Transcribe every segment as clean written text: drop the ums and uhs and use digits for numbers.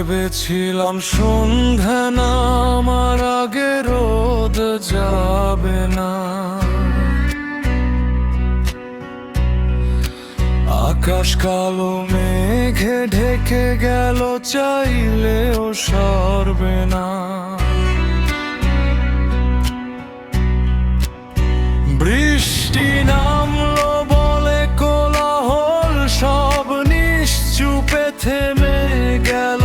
ভেবেছিলাম সন্ধ্যা নামার আগে রোদ যাবে না, আকাশ কালো মেঘে ঢেকে গেল, চাইলেও সরবে না। বৃষ্টি নামলো বলে কোলাহল সব নিশ্চুপে থেমে গেল,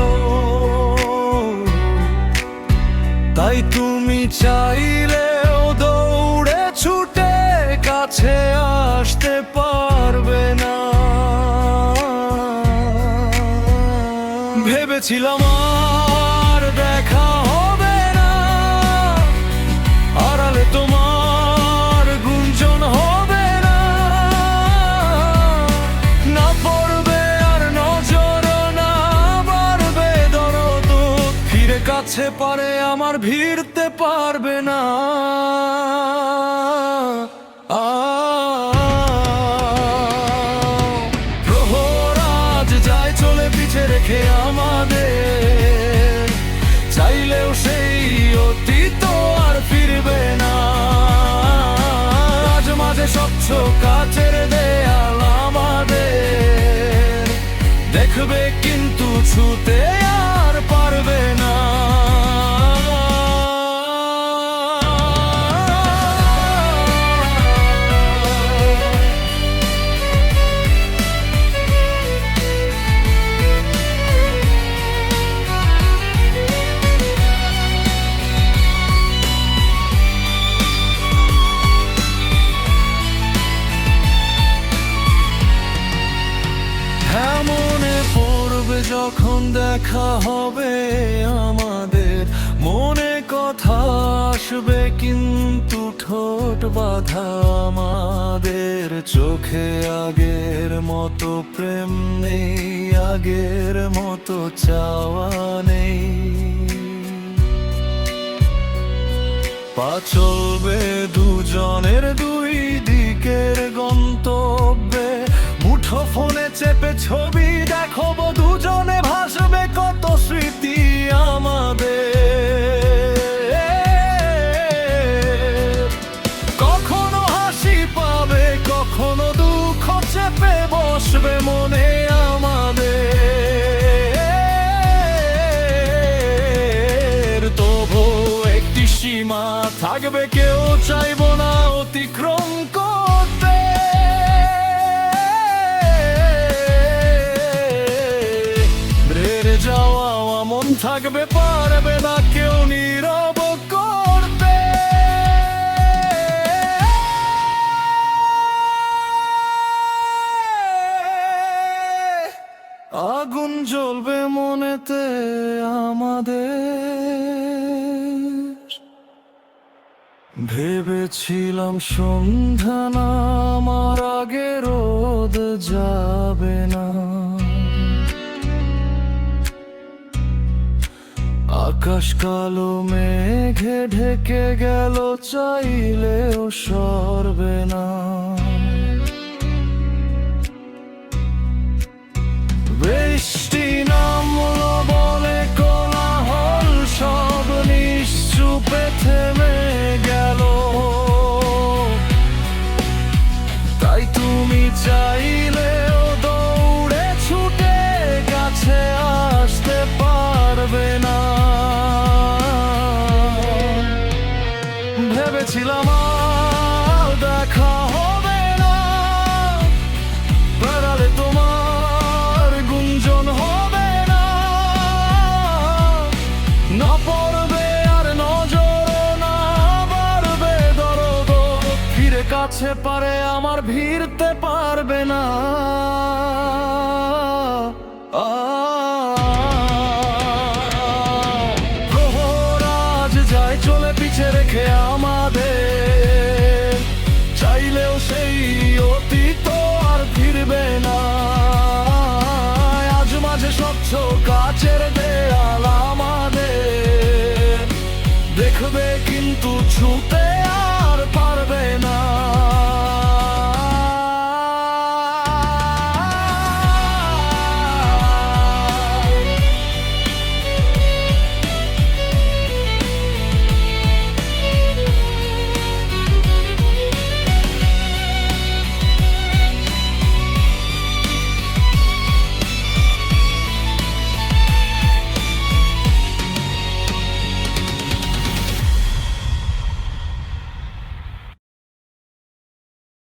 তাই তুমি চাইলেও দৌড়ে ছুটে কাছে আসতে পারবে না। ভেবেছিলাম আর দেখা হবে না, আড়ালে তোমার গুঞ্জন হবে না, না পড়বে আর নজর, না বাড়বে দরদ, ফিরে কাছে পারে আমার ভিড়তে পারবে না। প্রহর আজ যায় চলে পিছে রেখে আমাদের, চাইলেও সেই অতীত আর ফিরবে না। আজ মাঝে স্বচ্ছ কাচের দেয়াল আমাদের দেখবে, কিন্তু ছুতে আর পারবে না। মনে পড়বে যখন দেখা হবে আমাদের, মনে কথা আসবে কিন্তু ঠোঁট বাঁধা আমাদের, চোখে আগের মতো প্রেম নেই, আগের মতো চাওয়া নেই। পা চলবে দুজনের দুই দিকের গন্তব্যে, মুঠো ফোনে চেপে ছবি দেখাবো দুজনে, ভাসবে কত স্মৃতি আমাদের। কখনো হাসি পাবে, কখনো দুঃখ চেপে বসবে মনে আমাদের। তবু একটি সীমা থাকবে, কেউ চাইবো না অতিক্রম করতে। যাওয়া মন থাকবে, পারবে না কেউ নীরব করতে। আগুন জ্বলবে মনেতে আমাদের, ভেবেছিলাম সন্ধ্যা নামার আগে রোদ যাবে না, আকাশ কালো মেঘে ঢেকে গেল, চাইলেও সরবে না। বৃষ্টি নামলো বলে কোলাহল সব নিশ্চুপে থেমে গেল, তাই তুমি চাইলেও দৌড়ে ছুটে কাছে আসতে পারবে না। ভেবেছিলাম আর দেখা হবে না, আড়ালে তোমার গুঞ্জন হবে না, না পড়বে আর নজর, না বাড়বে দরদ, ফিরে কাছে পারে আমার ভিড়তে পারবে না। চলে পিছে রেখে আমাদের, চাইলেও সেই অতীত আর ফিরবে না। আজ মাঝে স্বচ্ছ কাচের দেয়াল আমাদের দেখবে, কিন্তু ছুতে আর পারবে না।